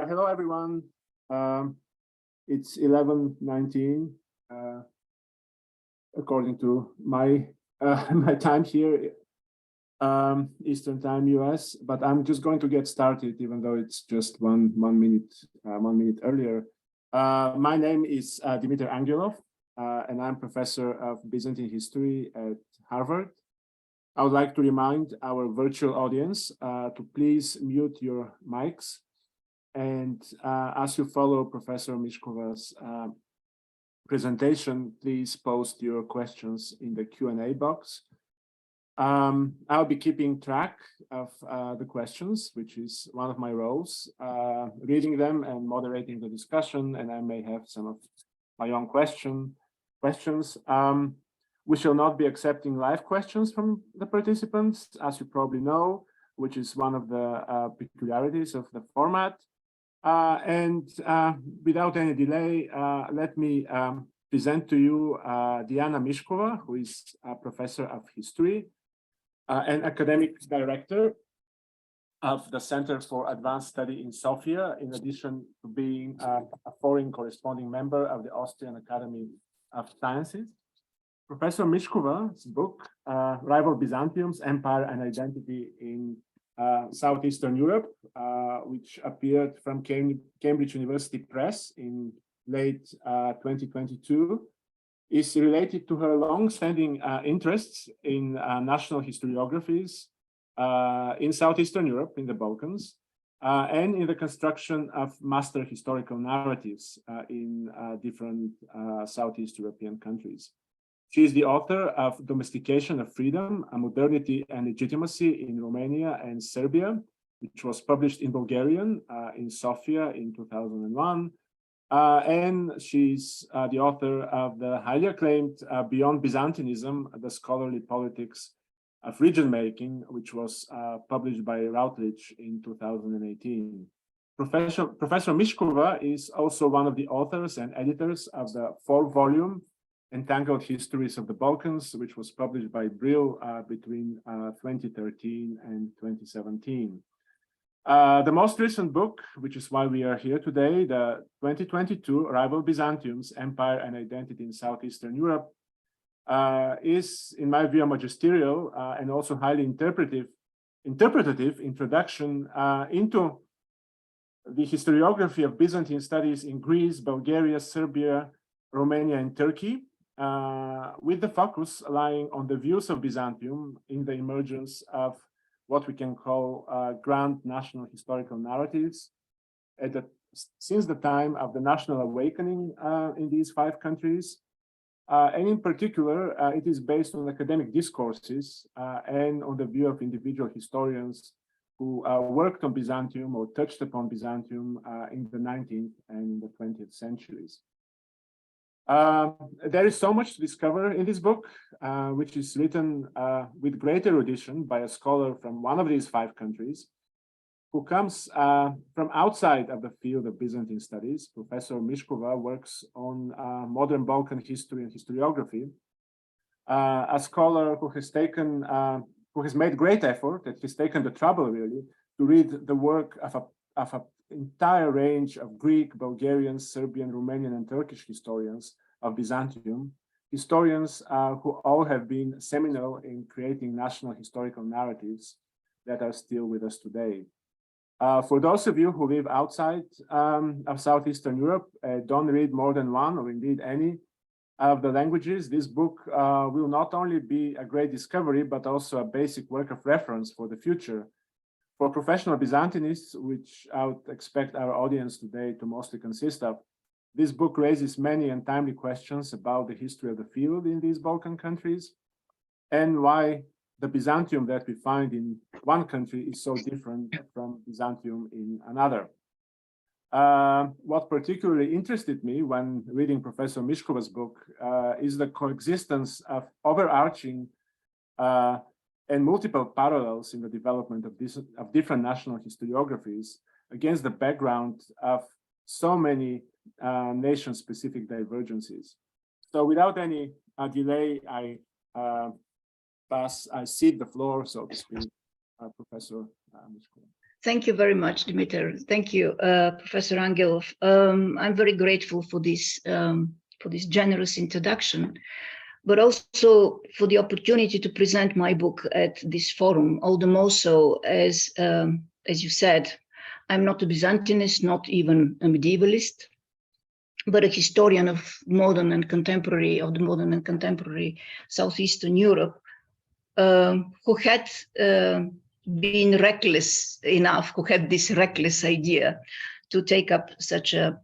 Hello, everyone. It's 11:19 according to my my time here, Eastern Time, US. But I'm just going to get started, even though it's just one minute earlier. My name is Dimiter Angelov, and I'm professor of Byzantine history at Harvard. I would like to remind our virtual audience to please mute your mics. And as you follow Professor Mishkova's presentation, please post your questions in the Q&A box. I'll be keeping track of the questions, which is one of my roles, reading them and moderating the discussion, and I may have some of my own questions. We shall not be accepting live questions from the participants, as you probably know, which is one of the peculiarities of the format. Without any delay, let me present to you Diana Mishkova, who is a professor of history and academic director of the Center for Advanced Study in Sofia, in addition to being a foreign corresponding member of the Austrian Academy of Sciences. Professor Mishkova's book, Rival Byzantiums, Empire and Identity in Southeastern Europe, which appeared from Cambridge University Press in late 2022, is related to her long-standing interests in national historiographies in Southeastern Europe, in the Balkans, and in the construction of master historical narratives in different Southeast European countries. She is the author of Domestication of Freedom, a Modernity and Legitimacy in Romania and Serbia, which was published in Bulgarian in Sofia in 2001. And she's the author of the highly acclaimed Beyond Byzantinism, the Scholarly Politics of Region Making, which was published by Routledge in 2018. Professor Mishkova is also one of the authors and editors of the 4-volume Entangled Histories of the Balkans, which was published by Brill between 2013 and 2017. The most recent book, which is why we are here today, the 2022 Rival Byzantiums, Empire and Identity in Southeastern Europe, is, in my view, a magisterial and also highly interpretative introduction into the historiography of Byzantine studies in Greece, Bulgaria, Serbia, Romania, and Turkey, with the focus lying on the views of Byzantium in the emergence of what we can call grand national historical narratives since the time of the national awakening in these 5 countries. And in particular, it is based on academic discourses and on the view of individual historians who worked on Byzantium or touched upon Byzantium in the 19th and the 20th centuries. There is so much to discover in this book, which is written with great erudition by a scholar from one of these 5 countries, who comes from outside of the field of Byzantine studies. Professor Mishkova works on modern Balkan history and historiography, a scholar who has made great effort, that has taken the trouble really to read the work of an entire range of Greek, Bulgarian, Serbian, Romanian, and Turkish historians of Byzantium, historians who all have been seminal in creating national historical narratives that are still with us today. For those of you who live outside of Southeastern Europe, don't read more than one or indeed any of the languages, this book will not only be a great discovery, but also a basic work of reference for the future. For professional Byzantinists, which I would expect our audience today to mostly consist of, this book raises many and timely questions about the history of the field in these Balkan countries and why the Byzantium that we find in one country is so different from Byzantium in another. What particularly interested me when reading Professor Mishkova's book is the coexistence of overarching and multiple parallels in the development of different national historiographies against the background of so many nation-specific divergences. So without any delay, I cede the floor, so to speak, Professor Mishkova. Thank you very much, Dimiter. Thank you, Professor Angelov. I'm very grateful for this generous introduction, but also for the opportunity to present my book at this forum. All the more so as you said, I'm not a Byzantinist, not even a medievalist, but a historian of the modern and contemporary Southeastern Europe, who had been reckless enough, who had this reckless idea to take up such a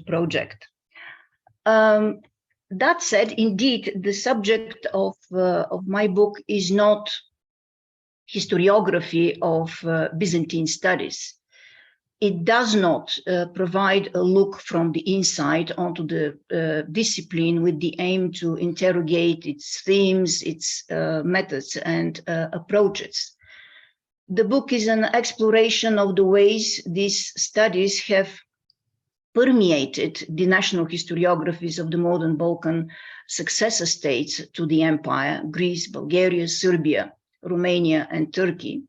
project. That said, indeed, the subject of my book is not historiography of Byzantine studies. It does not provide a look from the inside onto the discipline with the aim to interrogate its themes, its methods and approaches. The book is an exploration of the ways these studies have permeated the national historiographies of the modern Balkan successor states to the empire: Greece, Bulgaria, Serbia, Romania, and Turkey.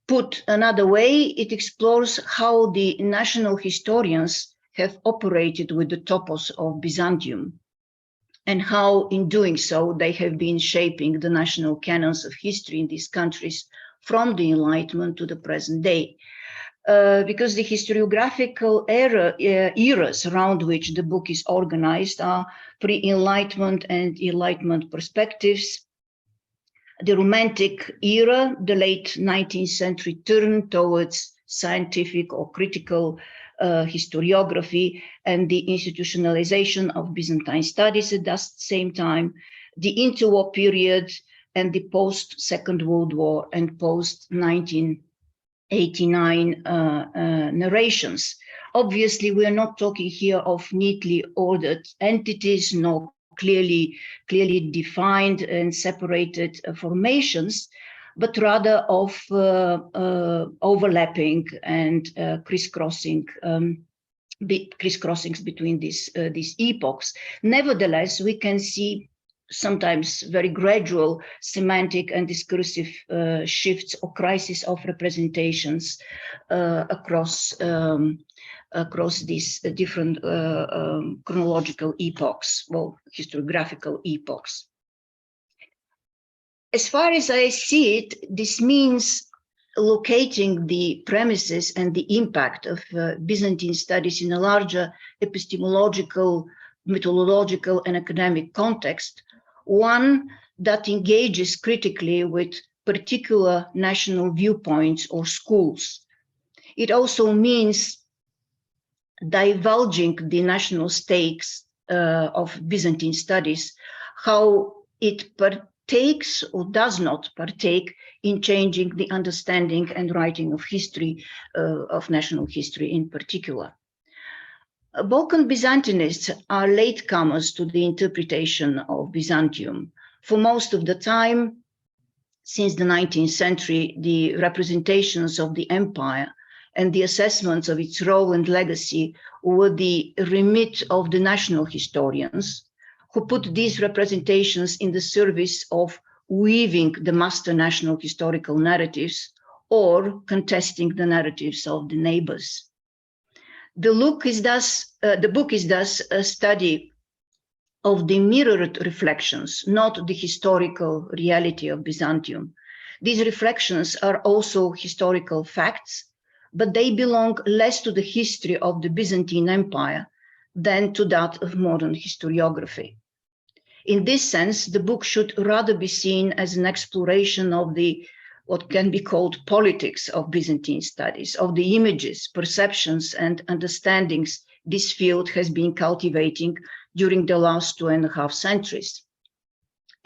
Put another way, it explores how the national historians have operated with the topos of Byzantium, and how in doing so they have been shaping the national canons of history in these countries from the Enlightenment to the present day. Because the historiographical eras around which the book is organized are pre-Enlightenment and Enlightenment perspectives. The Romantic era, the late 19th century turn towards scientific or critical historiography, and the institutionalization of Byzantine studies at that same time, the interwar period, and the post-Second World War and post-1989 narrations. Obviously, we are not talking here of neatly ordered entities, nor clearly defined and separated formations, but rather of overlapping and crisscrossings between these epochs. Nevertheless, we can see sometimes very gradual semantic and discursive shifts or crisis of representations across these different chronological epochs, well, historiographical epochs. As far as I see it, this means locating the premises and the impact of Byzantine studies in a larger epistemological, methodological, and academic context, one that engages critically with particular national viewpoints or schools. It also means divulging the national stakes of Byzantine studies, how it partakes or does not partake in changing the understanding and writing of history, of national history in particular. Balkan Byzantinists are latecomers to the interpretation of Byzantium. For most of the time, since the 19th century, the representations of the empire and the assessments of its role and legacy were the remit of the national historians, who put these representations in the service of weaving the master national historical narratives or contesting the narratives of the neighbors. The book is thus a study of the mirrored reflections, not the historical reality of Byzantium. These reflections are also historical facts, but they belong less to the history of the Byzantine Empire than to that of modern historiography. In this sense, the book should rather be seen as an exploration of the what can be called politics of Byzantine studies, of the images, perceptions, and understandings this field has been cultivating during the last 2.5 centuries.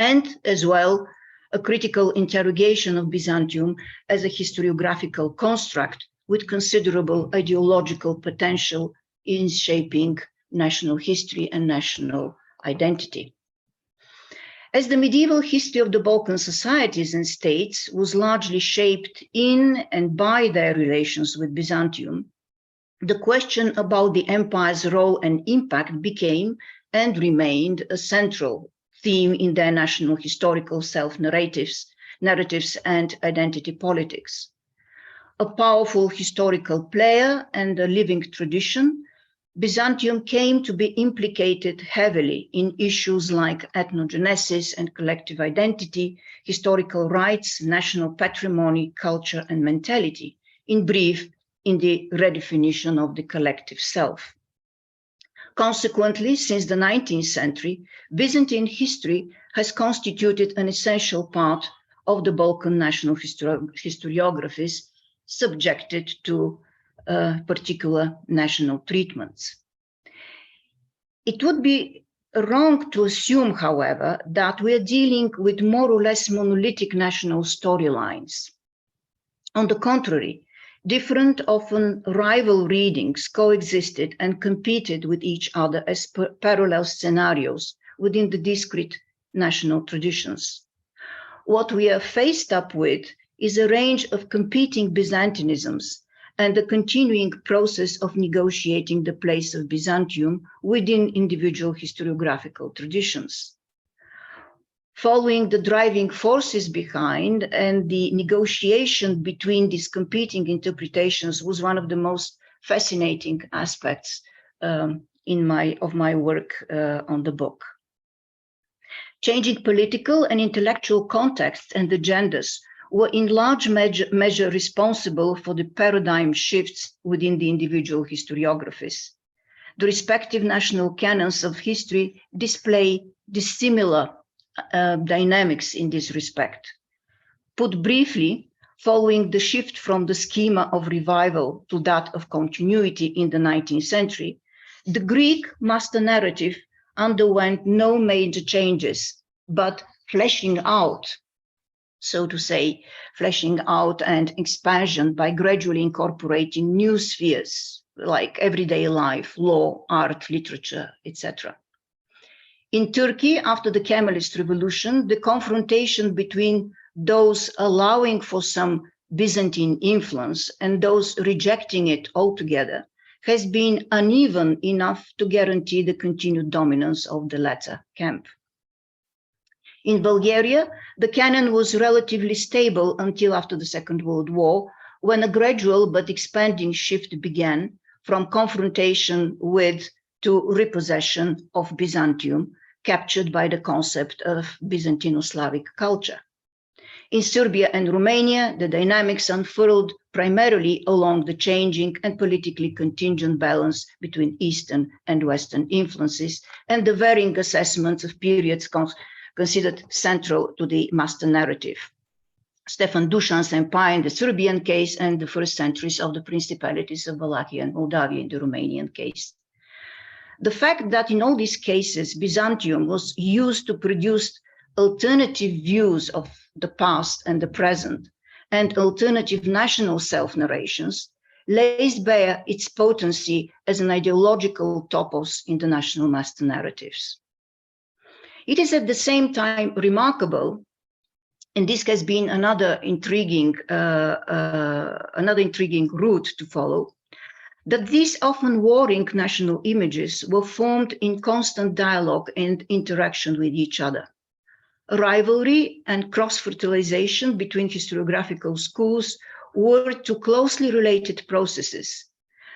And as well, a critical interrogation of Byzantium as a historiographical construct with considerable ideological potential in shaping national history and national identity. As the medieval history of the Balkan societies and states was largely shaped in and by their relations with Byzantium, the question about the empire's role and impact became and remained a central theme in their national historical self-narratives and identity politics. a powerful historical player and a living tradition, Byzantium came to be implicated heavily in issues like ethnogenesis and collective identity, historical rights, national patrimony, culture, and mentality. In brief, in the redefinition of the collective self. Consequently, since the 19th century, Byzantine history has constituted an essential part of the Balkan national historiographies subjected to particular national treatments. It would be wrong to assume, however, that we are dealing with more or less monolithic national storylines. On the contrary, different, often rival readings coexisted and competed with each other as parallel scenarios within the discrete national traditions. What we are faced up with is a range of competing Byzantinisms and the continuing process of negotiating the place of Byzantium within individual historiographical traditions. Following the driving forces behind and the negotiation between these competing interpretations was one of the most fascinating aspects of my work on the book. Changing political and intellectual contexts and agendas were in large measure responsible for the paradigm shifts within the individual historiographies. The respective national canons of history display dissimilar dynamics in this respect. Put briefly, following the shift from the schema of revival to that of continuity in the 19th century, the Greek master narrative underwent no major changes, but fleshing out, so to say, fleshing out and expansion by gradually incorporating new spheres like everyday life, law, art, literature, etc. In Turkey, after the Kemalist revolution, the confrontation between those allowing for some Byzantine influence and those rejecting it altogether has been uneven enough to guarantee the continued dominance of the latter camp. In Bulgaria, the canon was relatively stable until after the Second World War, when a gradual but expanding shift began from confrontation with to repossession of Byzantium, captured by the concept of Byzantino-Slavic culture. In Serbia and Romania, the dynamics unfurled primarily along the changing and politically contingent balance between Eastern and Western influences and the varying assessments of periods considered central to the master narrative. Stefan Dušan's empire in the Serbian case and the first centuries of the principalities of Wallachia and Moldavia in the Romanian case. The fact that in all these cases, Byzantium was used to produce alternative views of the past and the present and alternative national self-narrations lays bare its potency as an ideological topos in the national master narratives. It is at the same time remarkable, and this has been another intriguing route to follow, that these often warring national images were formed in constant dialogue and interaction with each other. Rivalry and cross-fertilization between historiographical schools were two closely related processes.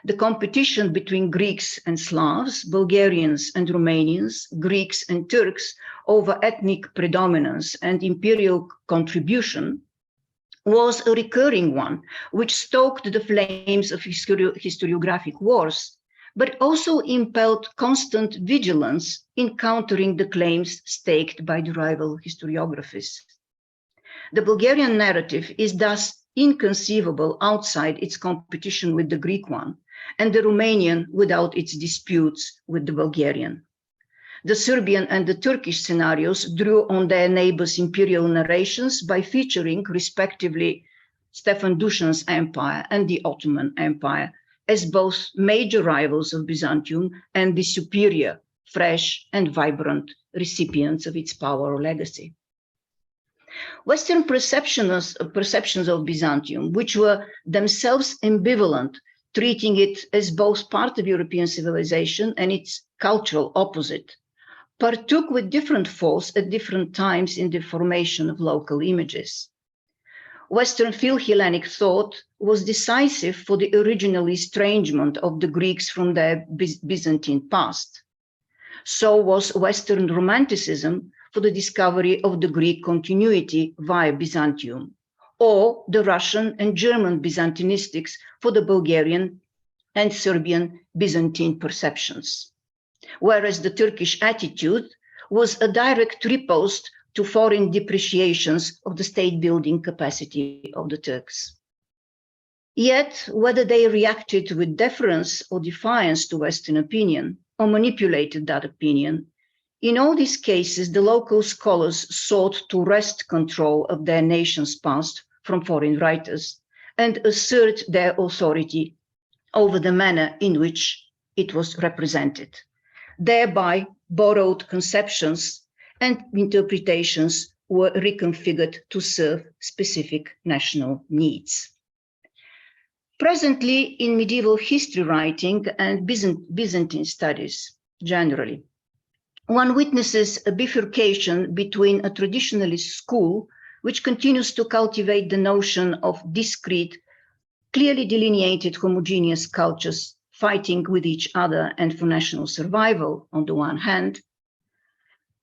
The competition between Greeks and Slavs, Bulgarians and Romanians, Greeks and Turks over ethnic predominance and imperial contribution was a recurring one, which stoked the flames of historiographic wars, but also impelled constant vigilance in countering the claims staked by the rival historiographies. The Bulgarian narrative is thus inconceivable outside its competition with the Greek one, and the Romanian without its disputes with the Bulgarian. The Serbian and the Turkish scenarios drew on their neighbors' imperial narrations by featuring, respectively, Stefan Dušan's empire and the Ottoman Empire as both major rivals of Byzantium and the superior, fresh, and vibrant recipients of its power or legacy. Western perceptions of Byzantium, which were themselves ambivalent, treating it as both part of European civilization and its cultural opposite, partook with different force at different times in the formation of local images. Western Phil-Hellenic thought was decisive for the original estrangement of the Greeks from their Byzantine past. So was Western Romanticism for the discovery of the Greek continuity via Byzantium, or the Russian and German Byzantinistics for the Bulgarian and Serbian Byzantine perceptions. Whereas the Turkish attitude was a direct riposte to foreign depreciations of the state-building capacity of the Turks. Yet, whether they reacted with deference or defiance to Western opinion, or manipulated that opinion, in all these cases, the local scholars sought to wrest control of their nation's past from foreign writers and assert their authority over the manner in which it was represented. Thereby, borrowed conceptions and interpretations were reconfigured to serve specific national needs. Presently, in medieval history writing and Byzantine studies generally, one witnesses a bifurcation between a traditionalist school, which continues to cultivate the notion of discrete, clearly delineated homogeneous cultures fighting with each other and for national survival on the one hand,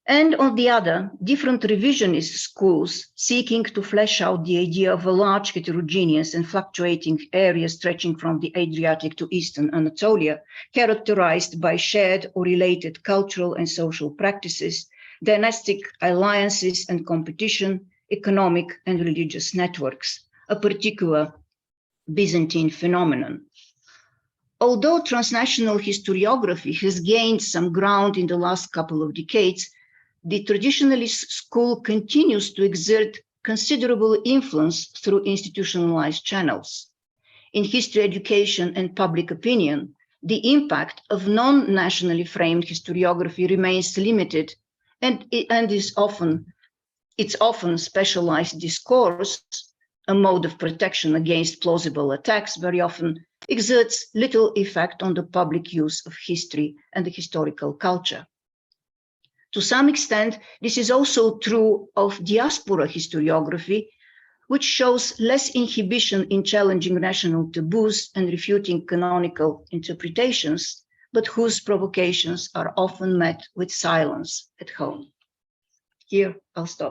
and on the other, different revisionist schools seeking to flesh out the idea of a large heterogeneous and fluctuating area stretching from the Adriatic to Eastern Anatolia, characterized by shared or related cultural and social practices, dynastic alliances and competition, economic and religious networks, a particular Byzantine phenomenon. Although transnational historiography has gained some ground in the last couple of decades, the traditionalist school continues to exert considerable influence through institutionalized channels. In history education and public opinion, the impact of non-nationally framed historiography remains limited and it's often specialized discourse, a mode of protection against plausible attacks, very often exerts little effect on the public use of history and the historical culture. To some extent, this is also true of diaspora historiography, which shows less inhibition in challenging national taboos and refuting canonical interpretations, but whose provocations are often met with silence at home. Here, I'll stop.